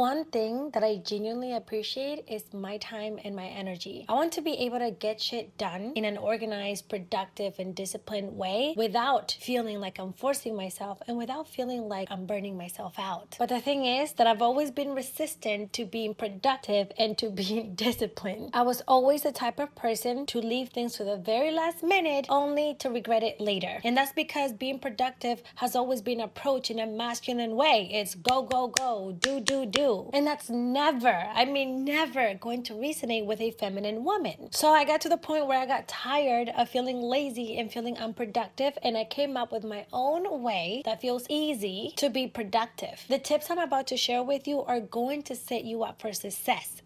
One thing that I genuinely appreciate is my time and my energy. I want to be able to get shit done in an organized, productive, and disciplined way without feeling like I'm forcing myself and without feeling like I'm burning myself out. But the thing is that I've always been resistant to being productive and to being disciplined. I was always the type of person to leave things to the very last minute only to regret it later. And that's because being productive has always been approached in a masculine way. It's go, go, go, do, do, do. And that's never, never going to resonate with a feminine woman. So I got to the point where I got tired of feeling lazy and feeling unproductive, and I came up with my own way that feels easy to be productive. The tips I'm about to share with you are going to set you up for success.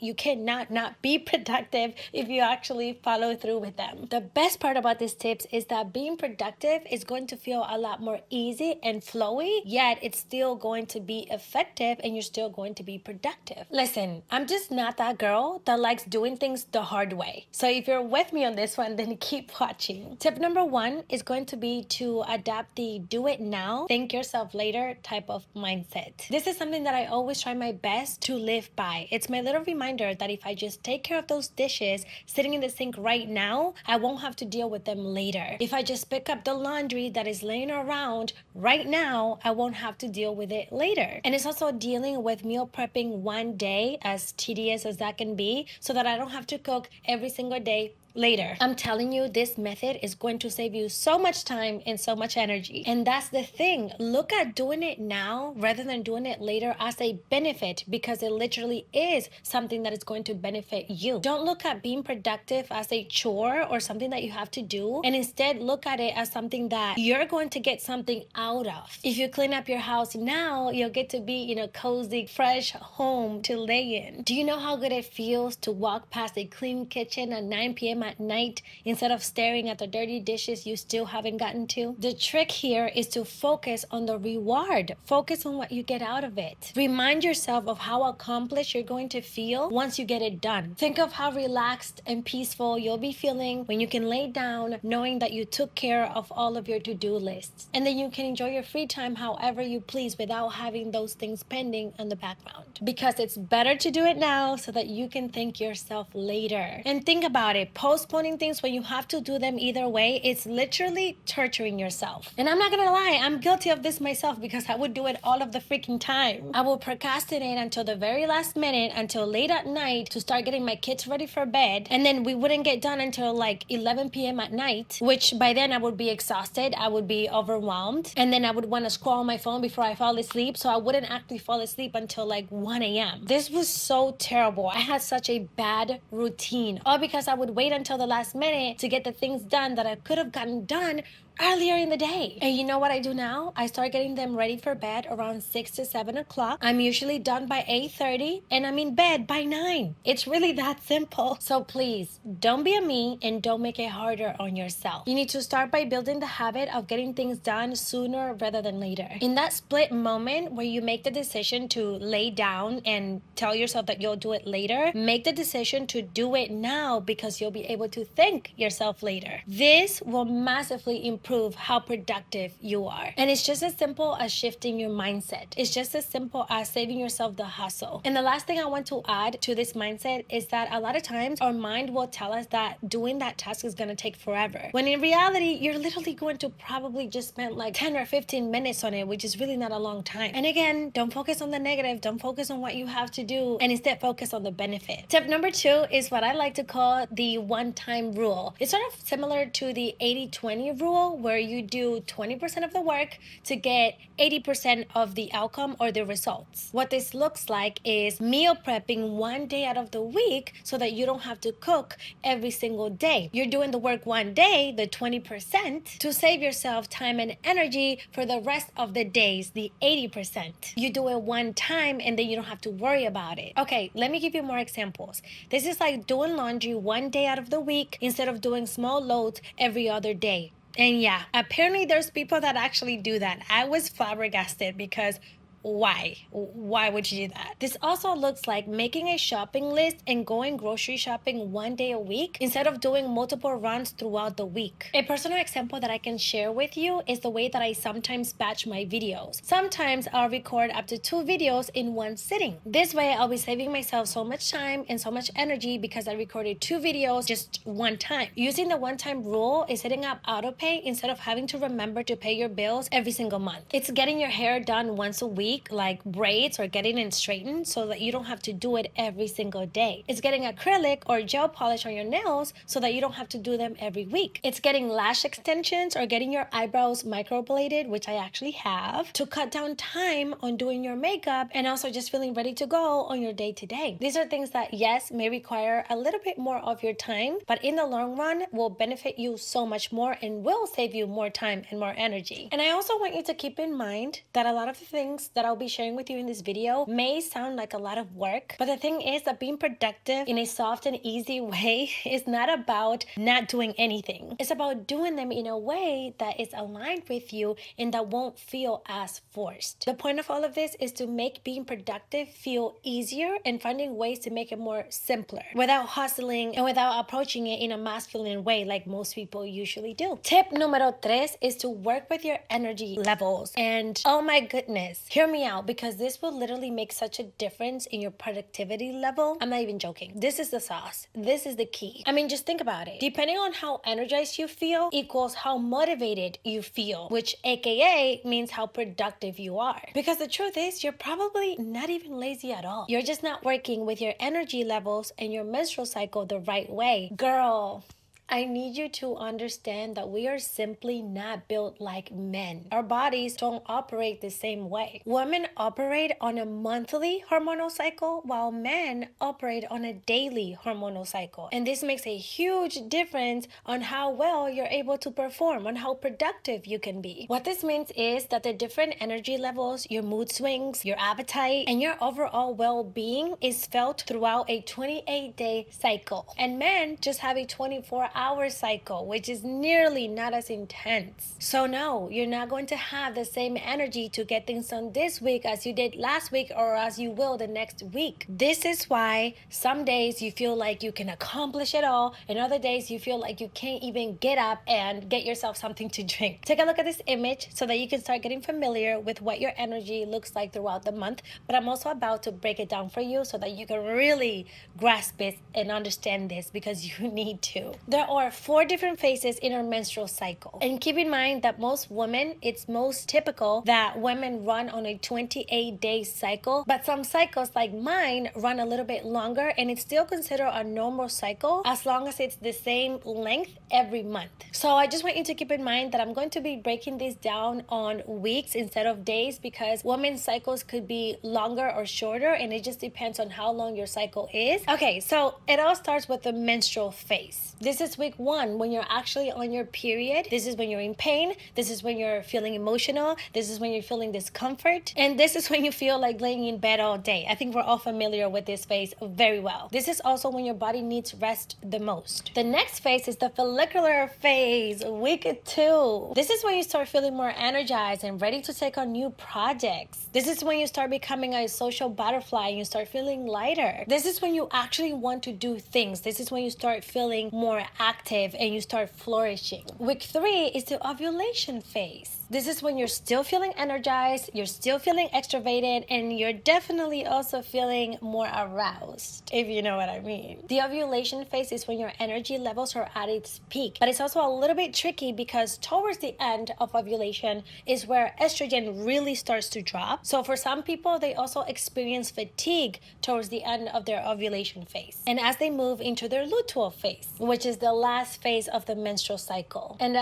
You cannot not be productive if you actually follow through with them. The best part about these tips is that being productive is going to feel a lot more easy and flowy, yet it's still going to be effective and you're still going to be productive. Listen, I'm just not that girl that likes doing things the hard way. So if you're with me on this one, then keep watching. Tip number 1 is going to be to adapt the do it now, thank yourself later type of mindset. This is something that I always try my best to live by. It's my little reminder that if I just take care of those dishes sitting in the sink right now, I won't have to deal with them later. If I just pick up the laundry that is laying around right now, I won't have to deal with it later. And it's also dealing with meal prepping one day, as tedious as that can be, so that I don't have to cook every single day later. I'm telling you, this method is going to save you so much time and so much energy. And that's the thing. Look at doing it now rather than doing it later as a benefit, because it literally is something that is going to benefit you. Don't look at being productive as a chore or something that you have to do, and instead look at it as something that you're going to get something out of. If you clean up your house now, you'll get to be in a cozy, fresh home to lay in. Do you know how good it feels to walk past a clean kitchen at 9 p.m. at night instead of staring at the dirty dishes you still haven't gotten to? The trick here is to focus on the reward. Focus on what you get out of it. Remind yourself of how accomplished you're going to feel once you get it done. Think of how relaxed and peaceful you'll be feeling when you can lay down knowing that you took care of all of your to-do lists. And then you can enjoy your free time however you please without having those things pending in the background. Because it's better to do it now so that you can thank yourself later. And think about it. Postponing things when you have to do them either way, it's literally torturing yourself. And I'm not gonna lie, I'm guilty of this myself because I would do it all of the freaking time. I will procrastinate until the very last minute, until late at night to start getting my kids ready for bed. And then we wouldn't get done until like 11 p.m. at night, which by then I would be exhausted, I would be overwhelmed. And then I would want to scroll on my phone before I fall asleep, so I wouldn't actually fall asleep until like 1 a.m. This was so terrible. I had such a bad routine, all because I would wait until the last minute to get the things done that I could have gotten done earlier in the day. And you know what I do now? I start getting them ready for bed around 6 to 7 o'clock. I'm usually done by 8:30 and I'm in bed by 9. It's really that simple. So please, don't be a me and don't make it harder on yourself. You need to start by building the habit of getting things done sooner rather than later. In that split moment where you make the decision to lay down and tell yourself that you'll do it later, make the decision to do it now because you'll be able to thank yourself later. This will massively improve how productive you are. And it's just as simple as shifting your mindset. It's just as simple as saving yourself the hustle. And the last thing I want to add to this mindset is that a lot of times our mind will tell us that doing that task is going to take forever. When in reality, you're literally going to probably just spend like 10 or 15 minutes on it, which is really not a long time. And again, don't focus on the negative. Don't focus on what you have to do, and instead focus on the benefit. Tip number 2 is what I like to call the one-time rule. It's sort of similar to the 80-20 rule, where you do 20% of the work to get 80% of the outcome or the results. What this looks like is meal prepping one day out of the week so that you don't have to cook every single day. You're doing the work one day, the 20%, to save yourself time and energy for the rest of the days, the 80%. You do it one time and then you don't have to worry about it. Okay, let me give you more examples. This is like doing laundry one day out of the week instead of doing small loads every other day. And yeah, apparently there's people that actually do that. I was flabbergasted because Why would you do that? This also looks like making a shopping list and going grocery shopping one day a week instead of doing multiple runs throughout the week. A personal example that I can share with you is the way that I sometimes batch my videos. Sometimes I'll record up to 2 videos in one sitting. This way I'll be saving myself so much time and so much energy because I recorded 2 videos just one time. Using the one-time rule is setting up auto pay instead of having to remember to pay your bills every single month. It's getting your hair done once a week, like braids, or getting it straightened so that you don't have to do it every single day. It's getting acrylic or gel polish on your nails so that you don't have to do them every week. It's getting lash extensions or getting your eyebrows microbladed, which I actually have, to cut down time on doing your makeup and also just feeling ready to go on your day-to-day. These are things that, yes, may require a little bit more of your time, but in the long run will benefit you so much more and will save you more time and more energy. And I also want you to keep in mind that a lot of the things that I'll be sharing with you in this video may sound like a lot of work, but the thing is that being productive in a soft and easy way is not about not doing anything. It's about doing them in a way that is aligned with you and that won't feel as forced. The point of all of this is to make being productive feel easier and finding ways to make it more simpler without hustling and without approaching it in a masculine way like most people usually do. Tip numero 3 is to work with your energy levels. And oh my goodness, hear me out, because this will literally make such a difference in your productivity level. I'm not even joking. This is the sauce. This is the key. I mean, just think about it. Depending on how energized you feel equals how motivated you feel, which AKA means how productive you are. Because the truth is, you're probably not even lazy at all. You're just not working with your energy levels and your menstrual cycle the right way. Girl, I need you to understand that we are simply not built like men. Our bodies don't operate the same way. Women operate on a monthly hormonal cycle while men operate on a daily hormonal cycle. And this makes a huge difference on how well you're able to perform, on how productive you can be. What this means is that the different energy levels, your mood swings, your appetite, and your overall well-being is felt throughout a 28-day cycle. And men just have a 24-hour cycle, which is nearly not as intense. So no, you're not going to have the same energy to get things done this week as you did last week or as you will the next week. This is why some days you feel like you can accomplish it all, and other days you feel like you can't even get up and get yourself something to drink. Take a look at this image so that you can start getting familiar with what your energy looks like throughout the month, but I'm also about to break it down for you so that you can really grasp it and understand this, because you need to. There are 4 different phases in our menstrual cycle. And keep in mind that most women, it's most typical that women run on a 28-day cycle, but some cycles like mine run a little bit longer, and it's still considered a normal cycle as long as it's the same length every month. So I just want you to keep in mind that I'm going to be breaking this down on weeks instead of days, because women's cycles could be longer or shorter, and it just depends on how long your cycle is. Okay, so it all starts with the menstrual phase. This is week 1, when you're actually on your period. This is when you're in pain. This is when you're feeling emotional. This is when you're feeling discomfort. And this is when you feel like laying in bed all day. I think we're all familiar with this phase very well. This is also when your body needs rest the most. The next phase is the follicular phase, week 2. This is when you start feeling more energized and ready to take on new projects. This is when you start becoming a social butterfly and you start feeling lighter. This is when you actually want to do things. This is when you start feeling more active and you start flourishing. Week 3 is the ovulation phase. This is when you're still feeling energized, you're still feeling extroverted, and you're definitely also feeling more aroused, if you know what I mean. The ovulation phase is when your energy levels are at its peak, but it's also a little bit tricky because towards the end of ovulation is where estrogen really starts to drop. So for some people, they also experience fatigue towards the end of their ovulation phase. And as they move into their luteal phase, which is the last phase of the menstrual cycle. And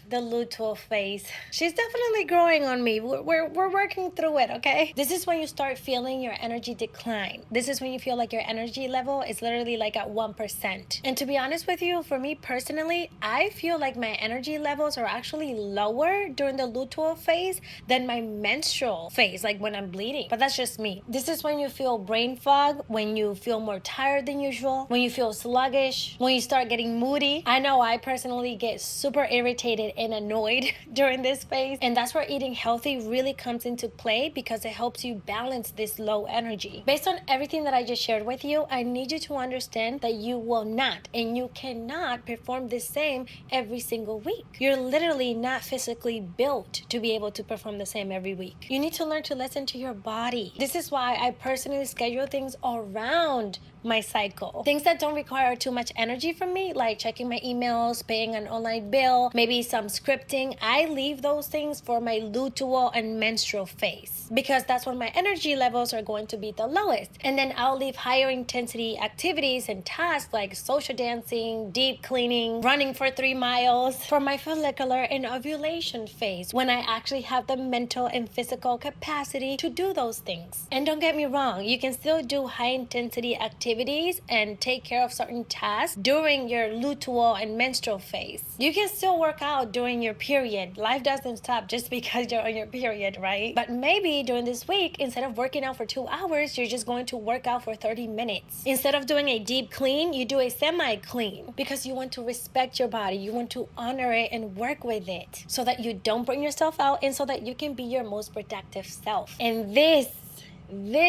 the luteal phase, she's definitely growing on me. We're working through it, okay? This is when you start feeling your energy decline. This is when you feel like your energy level is literally like at 1%. And to be honest with you, for me personally, I feel like my energy levels are actually lower during the luteal phase than my menstrual phase, like when I'm bleeding. But that's just me. This is when you feel brain fog, when you feel more tired than usual, when you feel sluggish, when you start getting moody. I know I personally get super irritated and annoyed during this phase. And that's where eating healthy really comes into play, because it helps you balance this low energy. Based on everything that I just shared with you, I need you to understand that you will not and you cannot perform the same every single week. You're literally not physically built to be able to perform the same every week. You need to learn to listen to your body. This is why I personally schedule things around my cycle. Things that don't require too much energy from me, like checking my emails, paying an online bill, maybe some scripting, I leave those things for my luteal and menstrual phase, because that's when my energy levels are going to be the lowest. And then I'll leave higher intensity activities and tasks like social dancing, deep cleaning, running for 3 miles for my follicular and ovulation phase, when I actually have the mental and physical capacity to do those things. And don't get me wrong, you can still do high intensity activities and take care of certain tasks during your luteal and menstrual phase. You can still work out during your period. Life doesn't stop just because you're on your period, right? But maybe during this week, instead of working out for 2 hours, you're just going to work out for 30 minutes. Instead of doing a deep clean, you do a semi-clean, because you want to respect your body. You want to honor it and work with it so that you don't burn yourself out, and so that you can be your most productive self. And this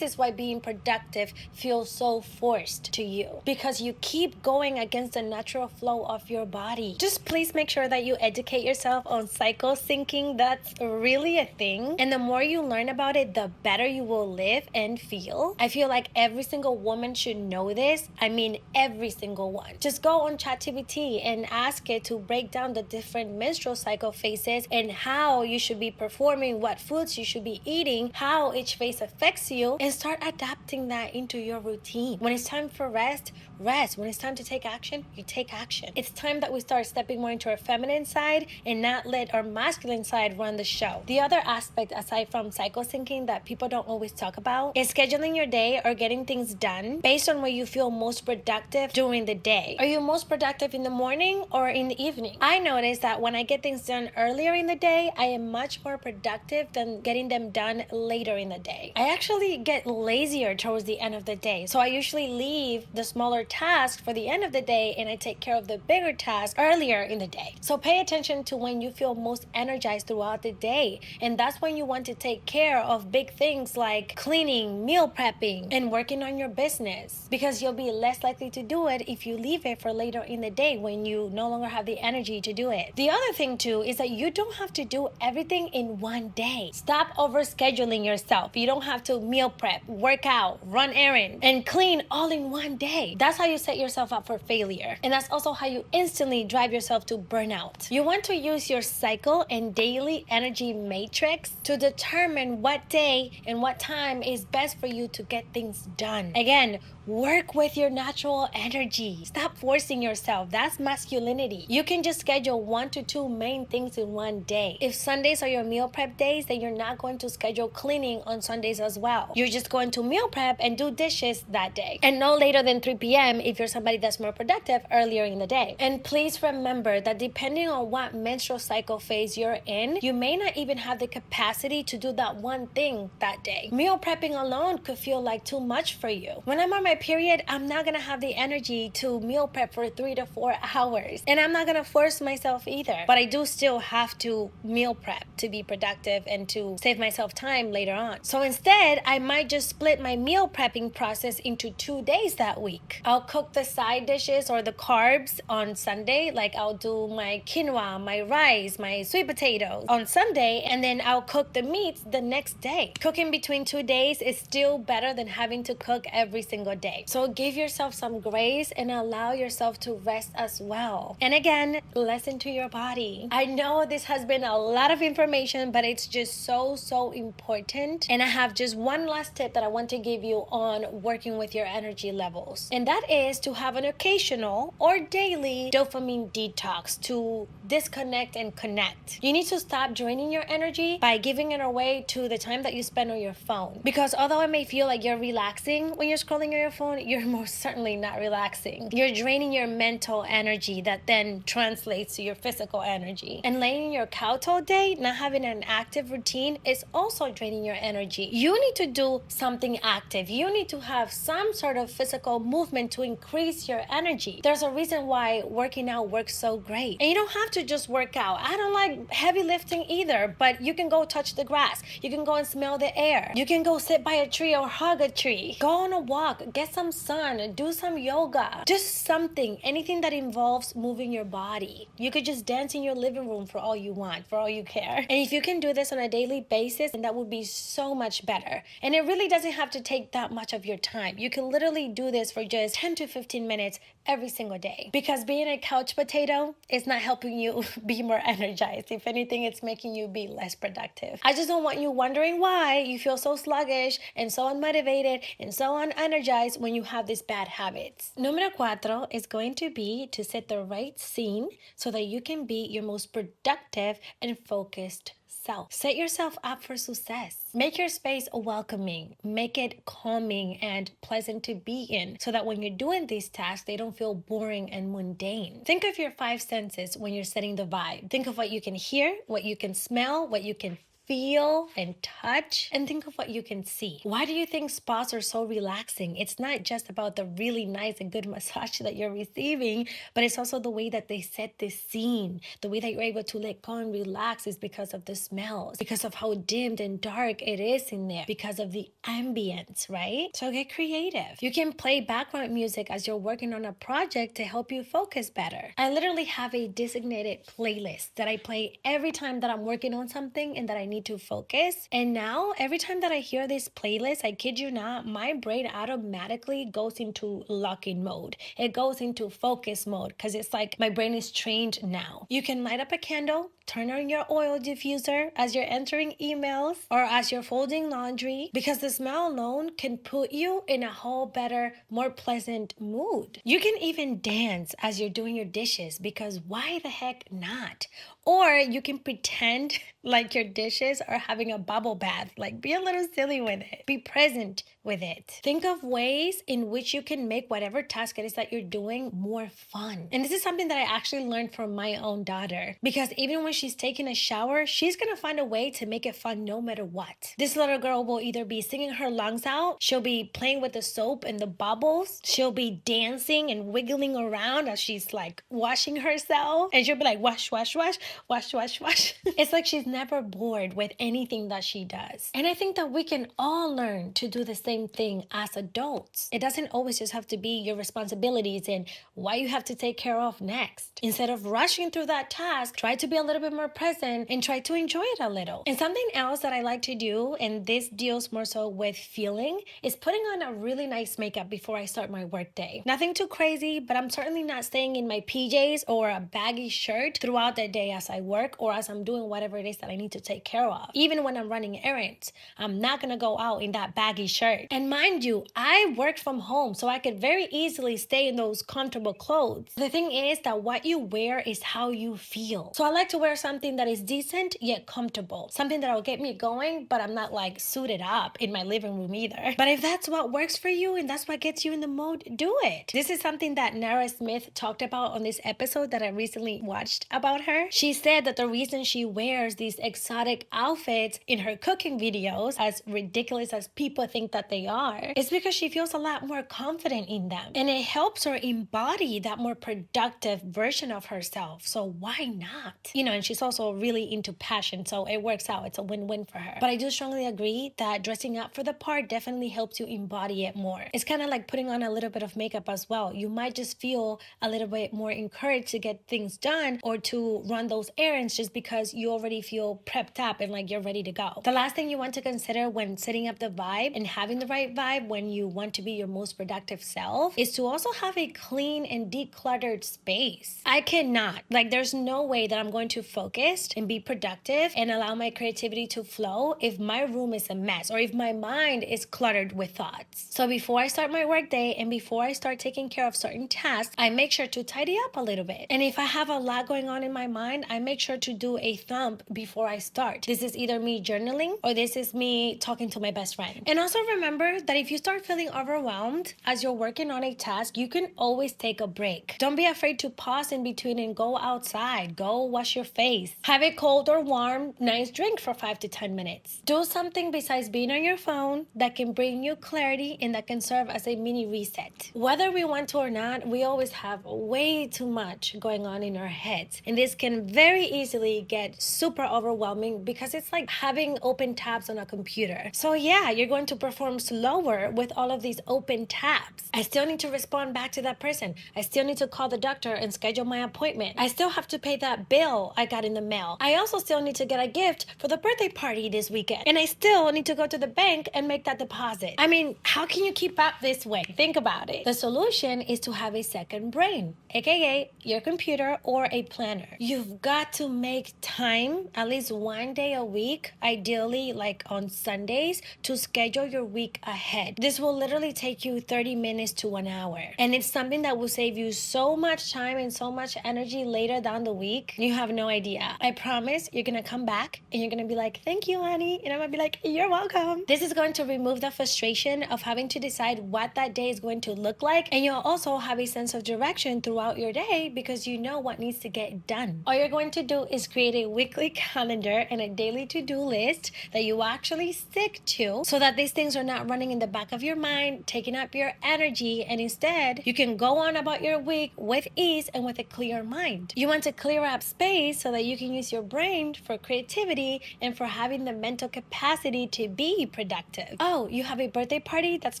is why being productive feels so forced to you, because you keep going against the natural flow of your body. Just please make sure that you educate yourself on cycle syncing. That's really a thing. And the more you learn about it, the better you will live and feel. I feel like every single woman should know this. I mean, every single one. Just go on ChatGPT and ask it to break down the different menstrual cycle phases and how you should be performing, what foods you should be eating, how each phase affects you, and start adapting that into your routine. When it's time for rest, rest. When it's time to take action, you take action. It's time that we start stepping more into our feminine side and not let our masculine side run the show. The other aspect, aside from cycle syncing, that people don't always talk about is scheduling your day or getting things done based on where you feel most productive during the day. Are you most productive in the morning or in the evening? I notice that when I get things done earlier in the day, I am much more productive than getting them done later in the day. I actually get lazier towards the end of the day. So I usually leave the smaller tasks for the end of the day, and I take care of the bigger tasks earlier in the day. So pay attention to when you feel most energized throughout the day. And that's when you want to take care of big things like cleaning, meal prepping, and working on your business, because you'll be less likely to do it if you leave it for later in the day when you no longer have the energy to do it. The other thing too is that you don't have to do everything in one day. Stop overscheduling yourself. You don't have to meal prep, work out, run errands, and clean all in one day. That's how you set yourself up for failure. And that's also how you instantly drive yourself to burnout. You want to use your cycle and daily energy matrix to determine what day and what time is best for you to get things done. Again, work with your natural energy. Stop forcing yourself. That's masculinity. You can just schedule 1 to 2 main things in one day. If Sundays are your meal prep days, then you're not going to schedule cleaning on Sundays as well. You're just going to meal prep and do dishes that day, and no later than 3 p.m. if you're somebody that's more productive earlier in the day. And please remember that depending on what menstrual cycle phase you're in, you may not even have the capacity to do that one thing that day. Meal prepping alone could feel like too much for you. When I'm on my period, I'm not gonna have the energy to meal prep for 3 to 4 hours, and I'm not gonna force myself either. But I do still have to meal prep to be productive and to save myself time later on. So instead, I might just split my meal prepping process into 2 days that week. I'll cook the side dishes or the carbs on Sunday, like I'll do my quinoa, my rice, my sweet potatoes on Sunday, and then I'll cook the meats the next day. Cooking between 2 days is still better than having to cook every single day. So give yourself some grace and allow yourself to rest as well. And again, listen to your body. I know this has been a lot of information, but it's just so important. And I have just one last tip that I want to give you on working with your energy levels. And that is to have an occasional or daily dopamine detox to disconnect and connect. You need to stop draining your energy by giving it away to the time that you spend on your phone. Because although it may feel like you're relaxing when you're scrolling on your phone, you're most certainly not relaxing. You're draining your mental energy that then translates to your physical energy. And laying on your couch all day, not having an active routine, is also draining your energy. You need need to do something active. You need to have some sort of physical movement to increase your energy. There's a reason why working out works so great. And you don't have to just work out. I don't like heavy lifting either, but you can go touch the grass. You can go and smell the air. You can go sit by a tree or hug a tree. Go on a walk, get some sun, do some yoga. Just something, anything that involves moving your body. You could just dance in your living room for all you want, for all you care. And if you can do this on a daily basis, then that would be so much better. And it really doesn't have to take that much of your time. You can literally do this for just 10 to 15 minutes every single day. Because being a couch potato is not helping you be more energized. If anything, it's making you be less productive. I just don't want you wondering why you feel so sluggish and so unmotivated and so unenergized when you have these bad habits. Número 4 is going to be to set the right scene so that you can be your most productive and focused self. Set yourself up for success. Make your space welcoming. Make it calming and pleasant to be in so that when you're doing these tasks, they don't feel boring and mundane. Think of your 5 senses when you're setting the vibe. Think of what you can hear, what you can smell, what you can feel and touch, and think of what you can see. Why do you think spas are so relaxing? It's not just about the really nice and good massage that you're receiving, but it's also the way that they set the scene. The way that you're able to let go and relax is because of the smells, because of how dimmed and dark it is in there, because of the ambience, right? So get creative. You can play background music as you're working on a project to help you focus better. I literally have a designated playlist that I play every time that I'm working on something and that I need to focus. And now every time that I hear this playlist, I kid you not, my brain automatically goes into locking mode. It goes into focus mode because it's like my brain is trained now. You can light up a candle, turn on your oil diffuser as you're entering emails or as you're folding laundry, because the smell alone can put you in a whole better, more pleasant mood. You can even dance as you're doing your dishes, because why the heck not? Or you can pretend like your dishes are having a bubble bath. Like, be a little silly with it. Be present with it. Think of ways in which you can make whatever task it is that you're doing more fun. And this is something that I actually learned from my own daughter, because even when she's taking a shower, she's gonna find a way to make it fun no matter what. This little girl will either be singing her lungs out, she'll be playing with the soap and the bubbles, she'll be dancing and wiggling around as she's like washing herself, and she'll be like wash, wash, wash, wash, wash, wash. It's like she's never bored with anything that she does. And I think that we can all learn to do the same thing as adults. It doesn't always just have to be your responsibilities and what you have to take care of next. Instead of rushing through that task, try to be a little bit more present and try to enjoy it a little. And something else that I like to do, and this deals more so with feeling, is putting on a really nice makeup before I start my workday. Nothing too crazy, but I'm certainly not staying in my PJs or a baggy shirt throughout the day as I work or as I'm doing whatever it is that I need to take care of. Even when I'm running errands, I'm not gonna go out in that baggy shirt. And mind you, I work from home, so I could very easily stay in those comfortable clothes. The thing is that what you wear is how you feel. So I like to wear something that is decent yet comfortable. Something that will get me going, but I'm not like suited up in my living room either. But if that's what works for you and that's what gets you in the mode, do it. This is something that Nara Smith talked about on this episode that I recently watched about her. She said that the reason she wears these exotic outfits in her cooking videos, as ridiculous as people think that they are, is because she feels a lot more confident in them. And it helps her embody that more productive version of herself. So why not? You know, and she's also really into passion, so it works out. It's a win-win for her. But I do strongly agree that dressing up for the part definitely helps you embody it more. It's kind of like putting on a little bit of makeup as well. You might just feel a little bit more encouraged to get things done or to run those errands just because you already feel prepped up and like you're ready to go. The last thing you want to consider when setting up the vibe and having the right vibe when you want to be your most productive self is to also have a clean and decluttered space. I cannot, like, there's no way that I'm going to focus and be productive and allow my creativity to flow if my room is a mess or if my mind is cluttered with thoughts. So before I start my workday and before I start taking care of certain tasks, I make sure to tidy up a little bit. And if I have a lot going on in my mind, I make sure to do a thump before I start. This is either me journaling or this is me talking to my best friend. And also remember that if you start feeling overwhelmed as you're working on a task, you can always take a break. Don't be afraid to pause in between and go outside. Go wash your face. Have a cold or warm, nice drink for 5 to 10 minutes. Do something besides being on your phone that can bring you clarity and that can serve as a mini reset. Whether we want to or not, we always have way too much going on in our heads. And this can very easily get super overwhelming because it's like having open tabs on a computer. So yeah, you're going to perform slower with all of these open tabs. I still need to respond back to that person. I still need to call the doctor and schedule my appointment. I still have to pay that bill I got in the mail. I also still need to get a gift for the birthday party this weekend. And I still need to go to the bank and make that deposit. I mean, how can you keep up this way? Think about it. The solution is to have a second brain, aka your computer or a planner. You've got to make time, at least one day a week, ideally like on Sundays, to schedule your week ahead. This will literally take you 30 minutes to an hour. And it's something that will save you so much time and so much energy later down the week. You have no idea. I promise you're gonna come back and you're gonna be like, thank you, honey. And I'm gonna be like, you're welcome. This is going to remove the frustration of having to decide what that day is going to look like. And you'll also have a sense of direction throughout your day because you know what needs to get done. All you're going to do is create a weekly calendar and a daily to-do list that you actually stick to so that these things are not running in the back of your mind, taking up your energy, and instead you can go on about your week with ease and with a clear mind. You want to clear up space so that you can use your brain for creativity and for having the mental capacity to be productive. Oh, you have a birthday party that's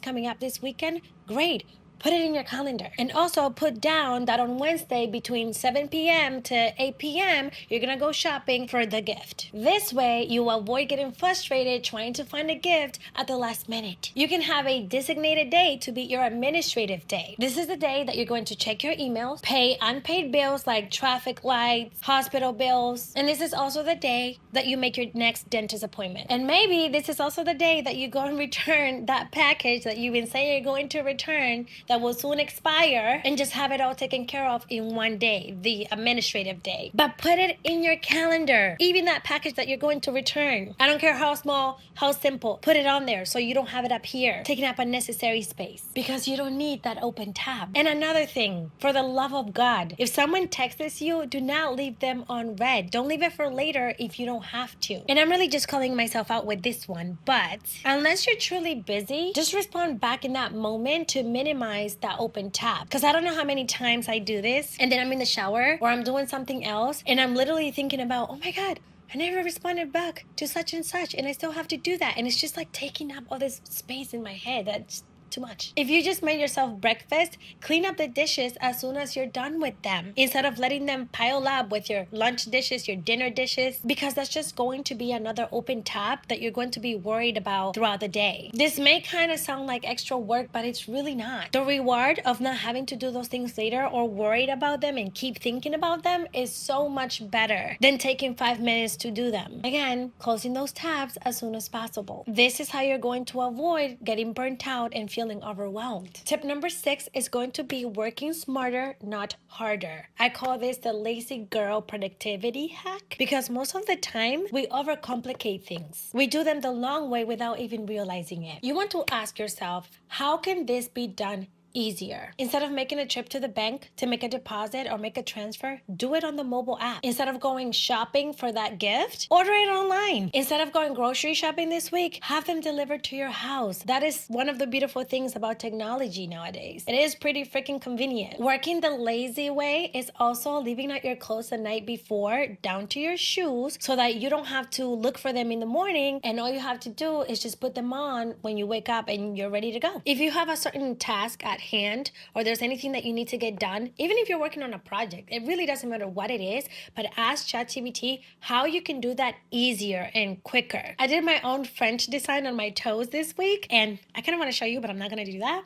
coming up this weekend? Great. Put it in your calendar. And also put down that on Wednesday between 7 p.m. to 8 p.m. you're gonna go shopping for the gift. This way you avoid getting frustrated trying to find a gift at the last minute. You can have a designated day to be your administrative day. This is the day that you're going to check your emails, pay unpaid bills like traffic lights, hospital bills, and this is also the day that you make your next dentist appointment. And maybe this is also the day that you go and return that package that you've been saying you're going to return that will soon expire, and just have it all taken care of in one day, the administrative day. But put it in your calendar, even that package that you're going to return. I don't care how small, how simple, put it on there so you don't have it up here, taking up unnecessary space, because you don't need that open tab. And another thing, for the love of God, if someone texts you, do not leave them on read. Don't leave it for later if you don't have to. And I'm really just calling myself out with this one, but unless you're truly busy, just respond back in that moment to minimize that open tab. Because I don't know how many times I do this and then I'm in the shower or I'm doing something else and I'm literally thinking about, oh my God, I never responded back to such and such and I still have to do that. And it's just like taking up all this space in my head. That's too much. If you just made yourself breakfast, clean up the dishes as soon as you're done with them instead of letting them pile up with your lunch dishes, your dinner dishes, because that's just going to be another open tab that you're going to be worried about throughout the day. This may kind of sound like extra work, but it's really not. The reward of not having to do those things later or worried about them and keep thinking about them is so much better than taking 5 minutes to do them. Again, closing those tabs as soon as possible. This is how you're going to avoid getting burnt out and feeling overwhelmed. Tip number 6 is going to be working smarter, not harder. I call this the lazy girl productivity hack because most of the time we overcomplicate things. We do them the long way without even realizing it. You want to ask yourself, how can this be done easier? Instead of making a trip to the bank to make a deposit or make a transfer, do it on the mobile app. Instead of going shopping for that gift, order it online. Instead of going grocery shopping this week, have them delivered to your house. That is one of the beautiful things about technology nowadays. It is pretty freaking convenient. Working the lazy way is also leaving out your clothes the night before down to your shoes so that you don't have to look for them in the morning and all you have to do is just put them on when you wake up and you're ready to go. If you have a certain task at hand or there's anything that you need to get done, even if you're working on a project, it really doesn't matter what it is, but ask ChatGPT how you can do that easier and quicker. I did my own French design on my toes this week and I kind of want to show you, but I'm not going to do that.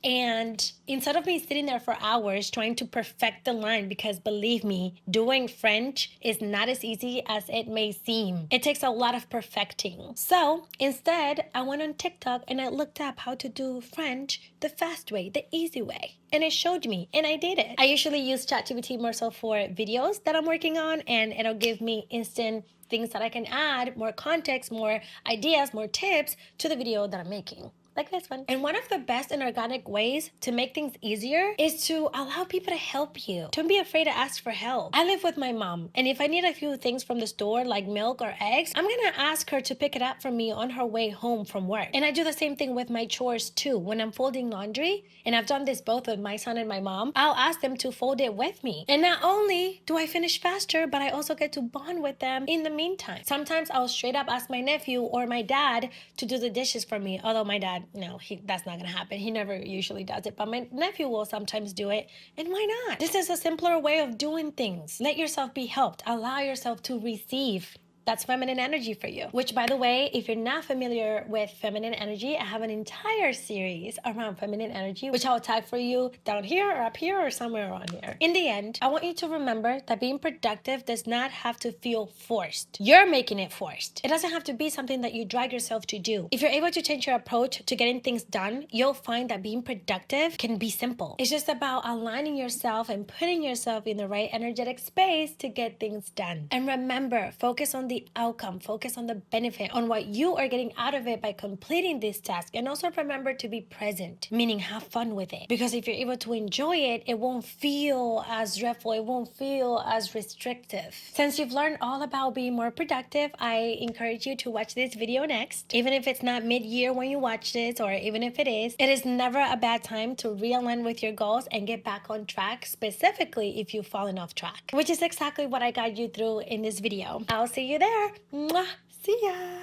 And instead of me sitting there for hours trying to perfect the line, because believe me, doing French is not as easy as it may seem. It takes a lot of perfecting. So instead, I went on TikTok and I looked up how to do French the fast way, the easy way. And it showed me, and I did it. I usually use ChatGPT more so for videos that I'm working on, and it'll give me instant things that I can add, more context, more ideas, more tips to the video that I'm making. Like this one. And one of the best and organic ways to make things easier is to allow people to help you. Don't be afraid to ask for help. I live with my mom, and if I need a few things from the store like milk or eggs, I'm gonna ask her to pick it up for me on her way home from work. And I do the same thing with my chores too. When I'm folding laundry, and I've done this both with my son and my mom, I'll ask them to fold it with me. And not only do I finish faster, but I also get to bond with them in the meantime. Sometimes I'll straight up ask my nephew or my dad to do the dishes for me, although my dad, no, that's not gonna happen. He never usually does it, but my nephew will sometimes do it, and why not? This is a simpler way of doing things. Let yourself be helped. Allow yourself to receive. That's feminine energy for you. Which, by the way, if you're not familiar with feminine energy, I have an entire series around feminine energy, which I'll tag for you down here or up here or somewhere around here. In the end, I want you to remember that being productive does not have to feel forced. You're making it forced. It doesn't have to be something that you drag yourself to do. If you're able to change your approach to getting things done, you'll find that being productive can be simple. It's just about aligning yourself and putting yourself in the right energetic space to get things done. And remember, focus on the outcome, focus on the benefit, on what you are getting out of it by completing this task. And also remember to be present, meaning have fun with it. Because if you're able to enjoy it, it won't feel as dreadful, it won't feel as restrictive. Since you've learned all about being more productive, I encourage you to watch this video next. Even if it's not mid-year when you watch this, or even if it is never a bad time to realign with your goals and get back on track, specifically if you've fallen off track, which is exactly what I guide you through in this video. I'll see you there. Mwah. See ya.